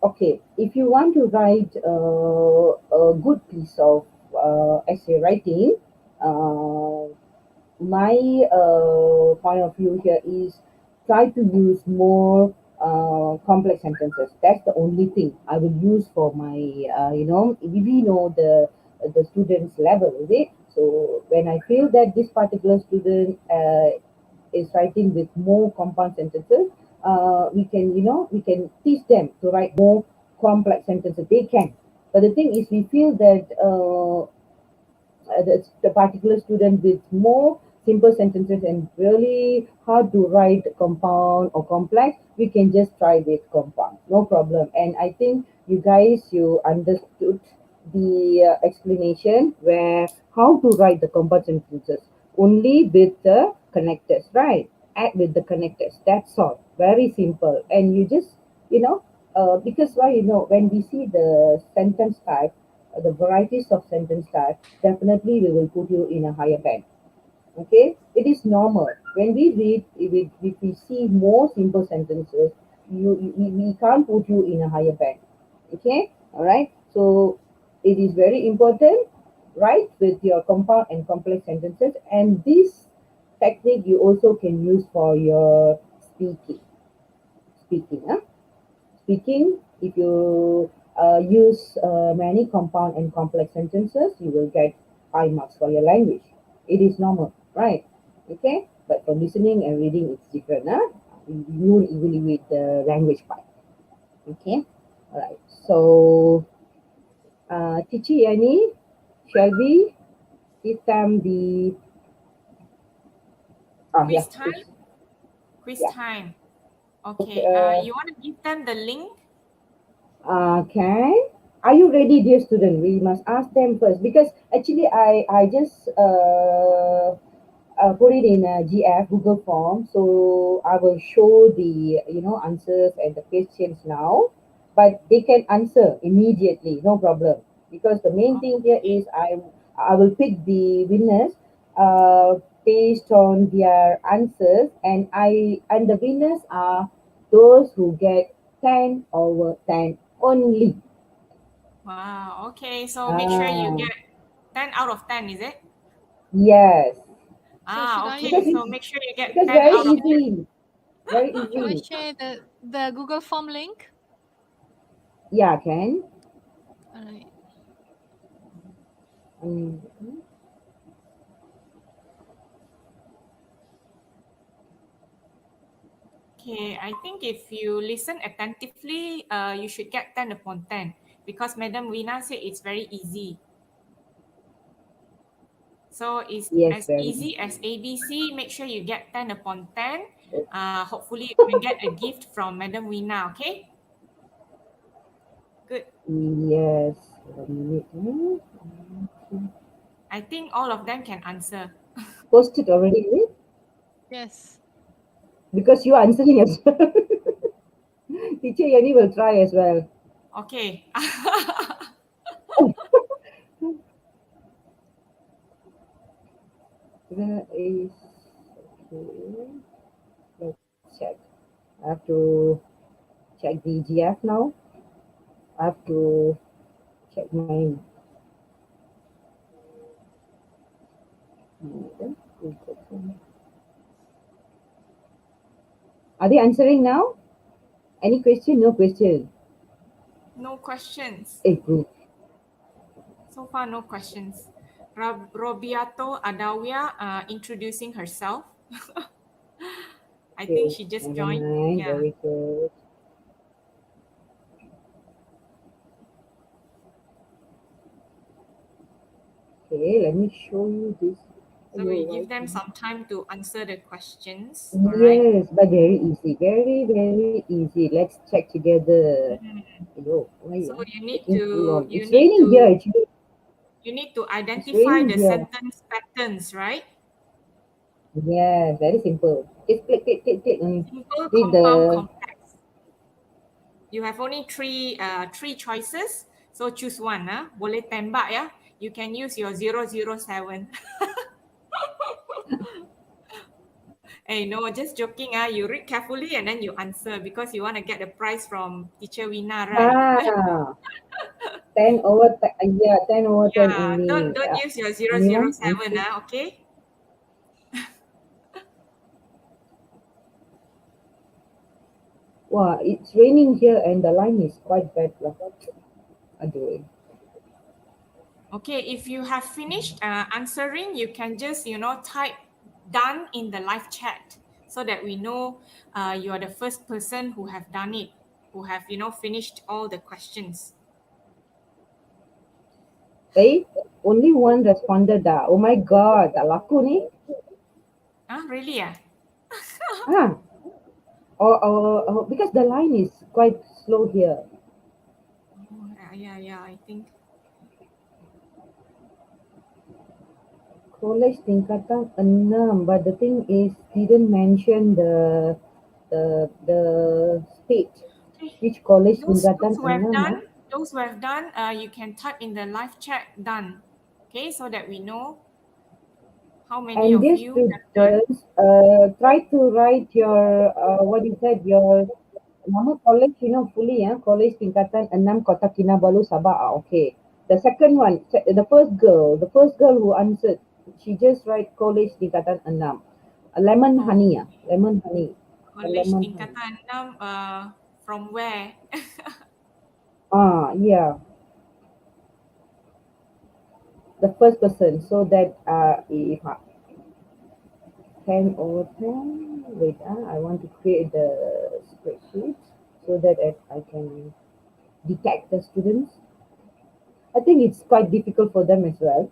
Okay, if you want to write a good piece of essay writing, my point of view here is try to use more complex sentences. That's the only thing I will use for my, we know the student's level, is it? So when I feel that this particular student is writing with more compound sentences, we can teach them to write more complex sentences. They can. But the thing is, we feel that the particular student with more simple sentences and really hard to write compound or complex, we can just try with compound, no problem. And I think you understood the explanation where how to write the compound sentences only with the connectors, right? Add with the connectors, that's all. Very simple. And you just, because why, when we see the sentence type, the varieties of sentence type, definitely we will put you in a higher band. Okay, it is normal. When we read, if we see more simple sentences, we can't put you in a higher band. Okay, all right. So it is very important, right, with your compound and complex sentences. And this technique you also can use for your speaking. Speaking, if you use many compound and complex sentences, you will get high marks for your language. It is normal, right? Okay, but for listening and reading, it's different. You even with the language part. Okay, all right. So, Teacher Yani, shall we give them the Quiz time? Quiz Yeah. time. Okay, Okay, you want to give them the link? Can are you ready, dear student? We must ask them first because actually I just put it in a GF Google form, so I will show the answers and the questions now, but they can answer immediately, no problem. Because the main thing here is I will pick the winners based on their answers, and the winners are those who get 10/10 only. Wow, okay, so make sure you get 10 out of 10, is it? Yes, So should I Okay, because so it's make sure you get because 10 very out of 10. easy, very should I easy. share the Google form link? Yeah, can. All right. Mm. Okay, I think if you listen attentively, you should get 10 upon 10 because Madam Vina said it's very easy. So it's Yes, as very easy easy. as ABC. Make sure you get 10 upon 10. Hopefully you can get a gift from Madam Vina, okay? Good. Yes. 1 minute. I think all of them can answer. Posted already, is it? Yes. Because you are answering as well. Teacher Yani will try as well. Okay. Where is okay? Let's check. I have to check the GF now. I have to check my. Are they answering now? Any question? No question. No questions. Good. So far, no questions. Robiato Adawia introducing herself. I think Okay. she just Never joined. mind. Yeah. Very good. Okay, let me show you this. So we give them some time to answer the questions. All right. Yes, but very easy. Very, very easy. Let's check together. Why So taking too long? It's raining here actually. you need to It's identify raining the here. sentence patterns, right? Yes, very simple. Just click, click, click, click. Simple, Read compound, the. complex. You have only three choices. So choose one. Boleh tembak ya. You can use your 007. Hey, no, just joking. You read carefully and then you answer because you want to get the prize from Teacher Vina, right? 10/10. Yeah, 10/10 Yeah, only. don't use your Anyone 007, answer? okay? Wow, it's raining here and the line is quite bad. Aduh. Okay, if you have finished answering, you can just, type done in the live chat so that we know you are the first person who have done it, who have, finished all the questions. Only one responded dah. Oh my god, tak laku ni. Really? Ah, or because the line is quite slow here. Oh, yeah, I think. College tingkatan 6, but the thing is didn't mention the state. Okay. Which college Those tingkatan who have 6? done, you can type in the live chat done. Okay, so that we know how many And of dear you have done. students, try to write your what is that your Nama college, fully college tingkatan 6 Kota Kinabalu, Sabah. Okay. The second one, the first girl who answered, she just write college tingkatan 6. Lemon honey, lemon honey. College Lemon honey. tingkatan 6, from where? Yeah. The first person, so that if 10 over 10, wait, I want to create the spreadsheet so that I can detect the students. I think it's quite difficult for them as well.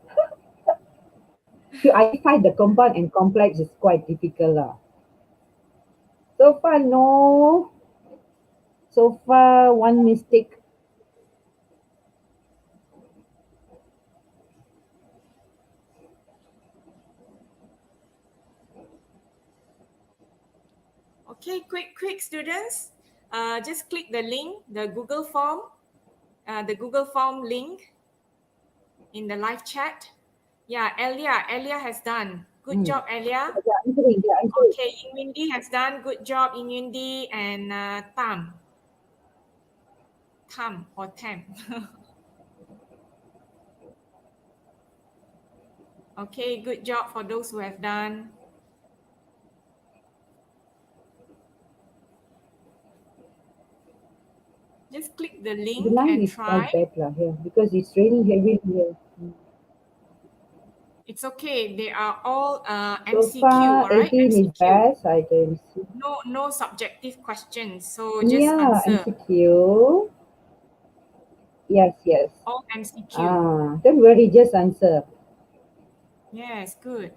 To identify the compound and complex is quite difficult lah. So far, no. So far, one mistake. Okay, quick students. Just click the link, the Google form link in the live chat. Yeah, Elia has done. Good job, Elia. Yeah, answering. Okay, Ingwindi has done. Good job, Ingwindi and Tam or Tam. Okay, good job for those who have done. Just click the link The line and is try. quite bad lah here because it's raining heavily here. It's okay. They are all So MCQ, far, alright? 18 is MCQ. best. I can see. No subjective questions. So just Yeah, answer. MCQ. Yes. All MCQ. Don't worry, just answer. Yes, good.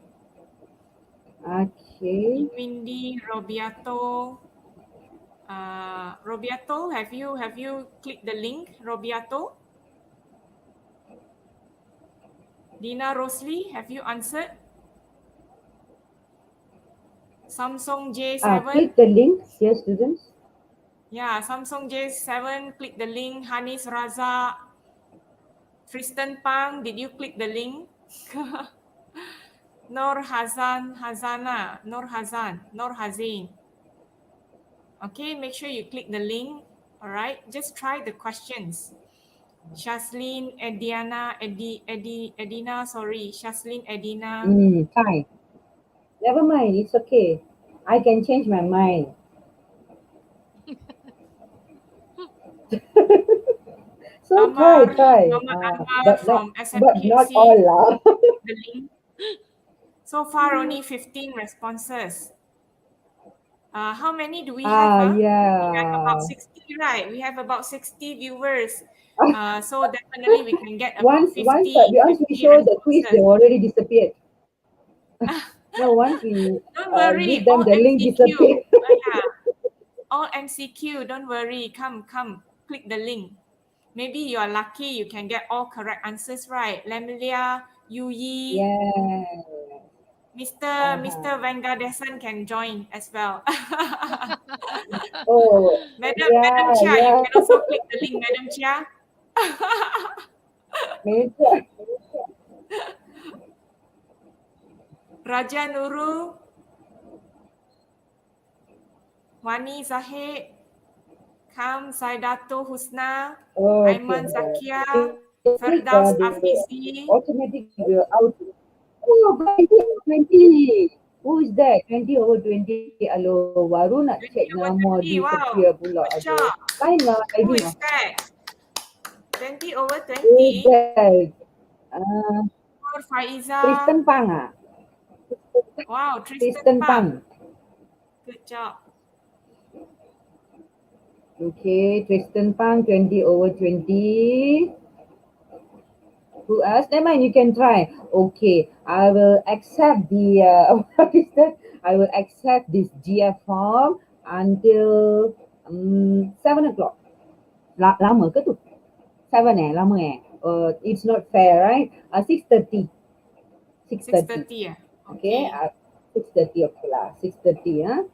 Okay. Windy, Robiato. Robiato, have you clicked the link, Robiato? Dina Rosli, have you answered? Samsung J7. Click the link, yes, students. Yeah, Samsung J7, click the link. Hanis Raza, Tristan Pang, did you click the link? Nur Hazan. Okay, make sure you click the link. All right, just try the questions. Shaslin, Edina. Fine. Never mind, it's okay. I can change my mind. So Amar, try. Muhammad Anwar But from not SMKC. all lah. The link. So far, only 15 responses. How many do we have? Yeah. We have about 60, right? We have about 60 viewers. So definitely we can get about 50. Once we show the quiz, they already disappeared. No, once we don't worry, give them all the link MCQ. disappeared. Yeah. All MCQ, don't worry. Come, click the link. Maybe you are lucky, you can get all correct answers right. Lemilia, Yu Yi, Yeah. Mr. Vengadesan can join as well. Madam Chia, you can also click the link, Madam Chia. Raja Nurul, Wani Zahid, Kam Saidato Husna, Aiman Zakia, Firdaus Afizi. Automatic out. Oh, 20. Who is that? 20 over 20. Alo, baru nak check nama disappear pula. Good job. Lain lah. Who is that? 20 over 20. Who is that? Faiza. Tristan Pang Wow, Tristan Pang. Good job. Okay, Tristan Pang, 20 over 20. Who else? Never mind, you can try. Okay, I will accept the what is that? I will accept this GF form until 7 o'clock. Lama ke tu? 7 lama it's not fair, right? 6:30. 6:30 ya. Okay, 6:30 okay lah. 6:30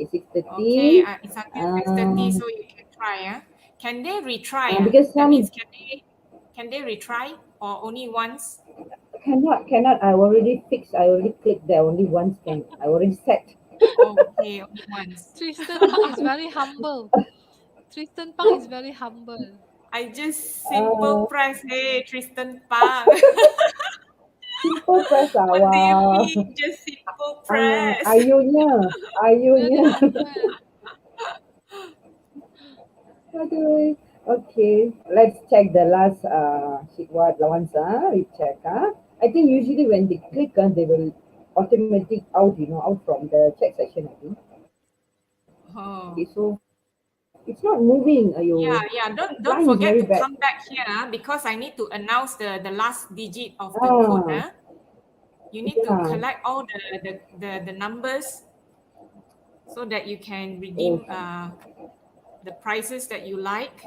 Okay, 6:30. Okay, it's until 6:30, so you can try Can they retry? Because that means can they retry or only once? Cannot. I already fixed. I already clicked there. Only once can. I already set. Okay, only once. Tristan is very humble. Tristan Pang is very humble. I just simple press. Hey, Tristan Pang. Simple press lah. What do you Wow. mean? Just simple press. Ayunya. Very Ayunya. humble. Aduh. Okay, let's check the last sheet what once. We check. I think usually when they click, they will automatic out, out from the check section. I think. Oh. Okay, so it's not moving. Ayo. Yeah. Don't Line is forget very to bad. come back here because I need to announce the last digit of the code. You need to Yeah. collect all the numbers so that you can redeem the prices that you like.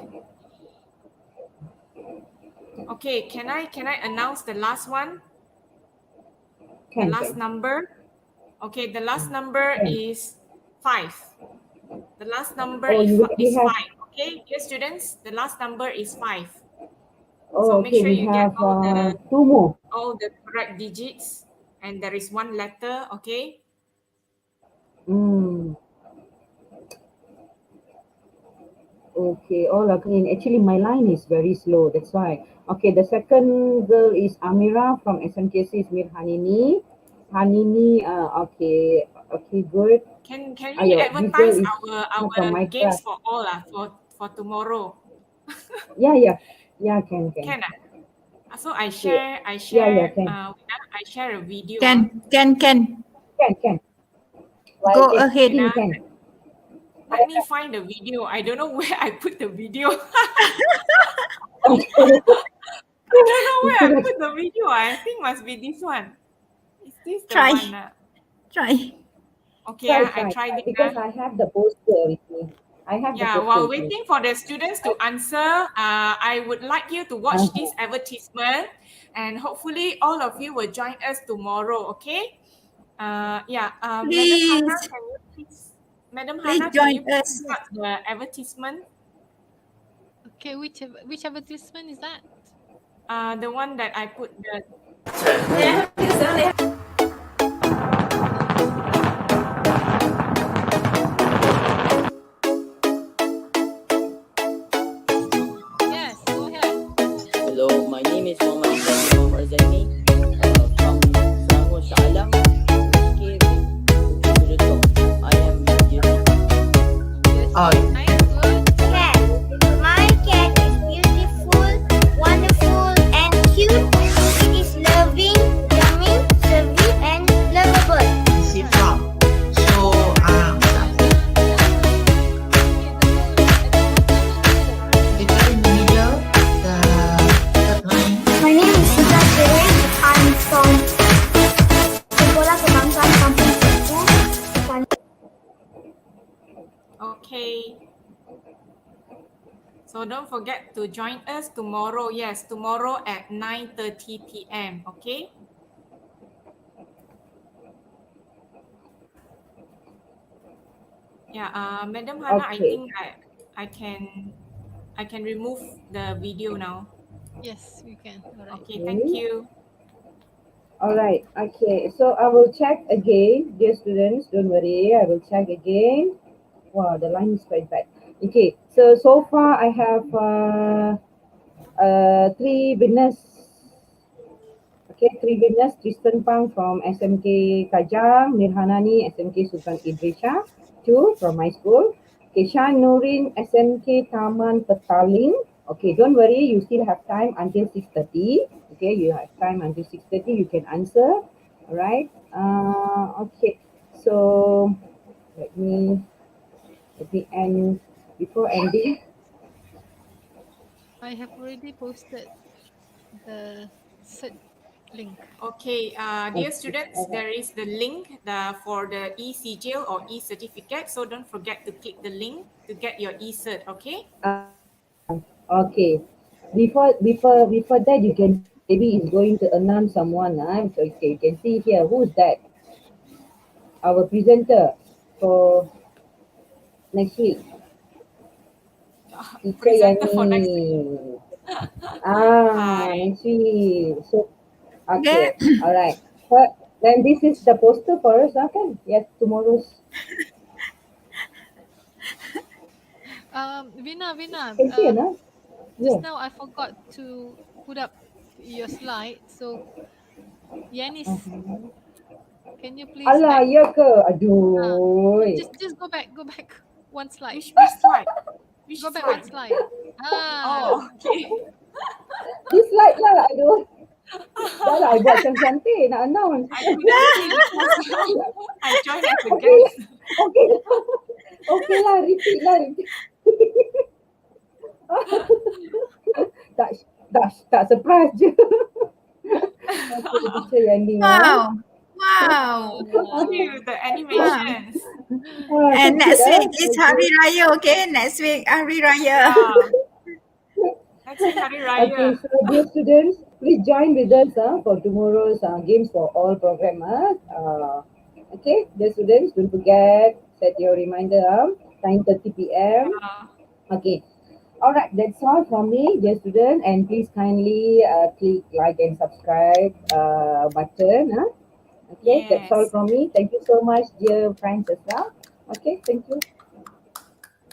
Okay, can I announce the last one? The last number? Okay, the last number is 5. The last number is 5. Okay, dear students, the last number is 5. So make Okay, sure we you get have 2 more. all the correct digits, and there is 1 letter. Okay. Okay, all are clean. Actually, my line is very slow. That's why. Okay, the second girl is Amira from SMKC is Hanini. Hanini, okay, good. Can we Ayo, advertise this girl is from our my games class. for all for tomorrow? Yeah, can. Can so I share can. I share a video. Can. Can. Go Okay, ahead. can. Let me find the video. I don't know where I put the video. I don't know where I put the video. I think must be this one. Is this the Try. one? Try. Okay, I tried it. Because I have the poster with me. While waiting for the students to answer, I would like you to watch this advertisement, and hopefully all of you will join us tomorrow. Okay? Madam Hannah, can join you please us. start the advertisement? Okay, which advertisement is that? The one that I put the. Yes, go ahead. Hello, my name is Muhammad Zaini from Selangor, Shah Alam. I am Nice, good. Cat. My cat is beautiful, wonderful, and cute. It is loving, yummy, sweet, and lovable. My name is Pusat Tuisyen. I'm from Sekolah Kebangsaan Kampung Setu. Okay. So don't forget to join us tomorrow. Yes, tomorrow at 9:30 p.m. Okay. Madam Hannah, I think I can remove the video now. Yes, we can. All right. Okay, thank you. All right. Okay. So I will check again, dear students. Don't worry. I will check again. Wow, the line is quite bad. Okay. So far I have 3 winners. Okay, 3 winners. Tristan Pang from SMK Kajang, Mirhanani SMK Sultan Idrisha, 2 from my school. Okay, Shan Nurin SMK Taman Petaling. Okay, don't worry, you still have time until 6:30. Okay, you have time until 6:30. You can answer. All right. Okay. So let me end before ending. I have already posted the cert link. Okay, dear students, there is the link for the e-sigil or e-certificate. So don't forget to click the link to get your e-cert. Okay. Okay. Before that, you can maybe is going to announce someone. So okay, you can see here who's that. Our presenter for next week. Presenter for next week. Next week. So okay, all right. But then this is the poster for us, okay? Yes, tomorrow's. Vina, Can see, no? just Yeah. now I forgot to put up your slide. So, Yanis, can you please Alah, back? ya ke? Aduh. Just go back one slide. Which slide? Which Go back slide? one slide. Oh, okay. This slide lah. Aduh. Dah lah, I buat macam cantik nak announce. I couldn't see because I joined as a guest. Okay. Okay lah, repeat lah. tak surprise je. Okay, teacher Yani. Wow. Cute, the animations. And next week is Hari Raya, okay? Next week Hari Raya. Next week Hari Okay, Raya. so dear students, please join with us for tomorrow's Games for All program. Okay, dear students, don't forget, set your reminder, 9:30 p.m. Okay. All right, that's all from me, dear student, and please kindly click like and subscribe button. Okay, that's all Yes. from me. Thank you so much, dear friends as well. Okay, thank you.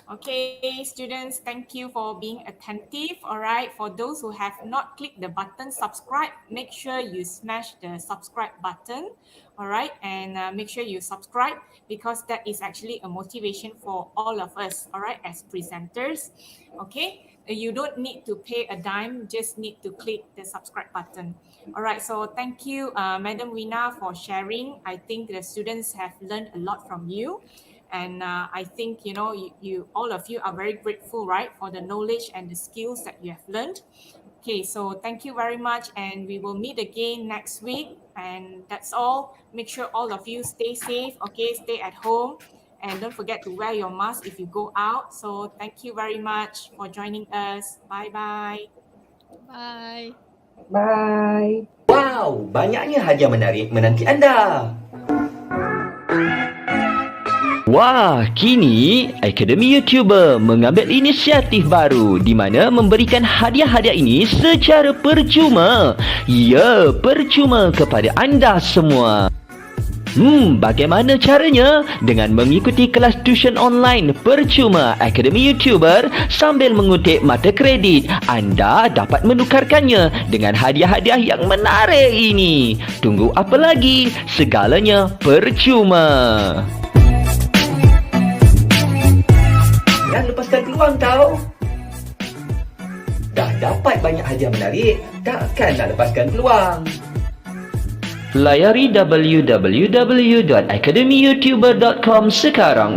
Okay, students, thank you for being attentive. All right, for those who have not clicked the button subscribe, make sure you smash the subscribe button. All right, and make sure you subscribe because that is actually a motivation for all of us. All right, as presenters. Okay, you don't need to pay a dime, just need to click the subscribe button. All right, so thank you, Madam Vina, for sharing. I think the students have learned a lot from you. And I think, you know, you all of you are very grateful, right, for the knowledge and the skills that you have learned. Okay, so thank you very much. And we will meet again next week. And that's all. Make sure all of you stay safe, okay, stay at home. And don't forget to wear your mask if you go out. So thank you very much for joining us. Bye-bye. Bye. Bye. Wow, banyaknya hadiah menarik menanti anda. Wah, kini Akademi YouTuber mengambil inisiatif baru di mana memberikan hadiah-hadiah ini secara percuma. Ya, percuma kepada anda semua. Bagaimana caranya? Dengan mengikuti kelas tuition online percuma Akademi YouTuber sambil mengutip mata kredit, anda dapat menukarkannya dengan hadiah-hadiah yang menarik ini. Tunggu apa lagi? Segalanya percuma. Jangan lepaskan peluang tau. Dah dapat banyak hadiah menarik, takkan nak lepaskan peluang. Layari www.academyyoutuber.com sekarang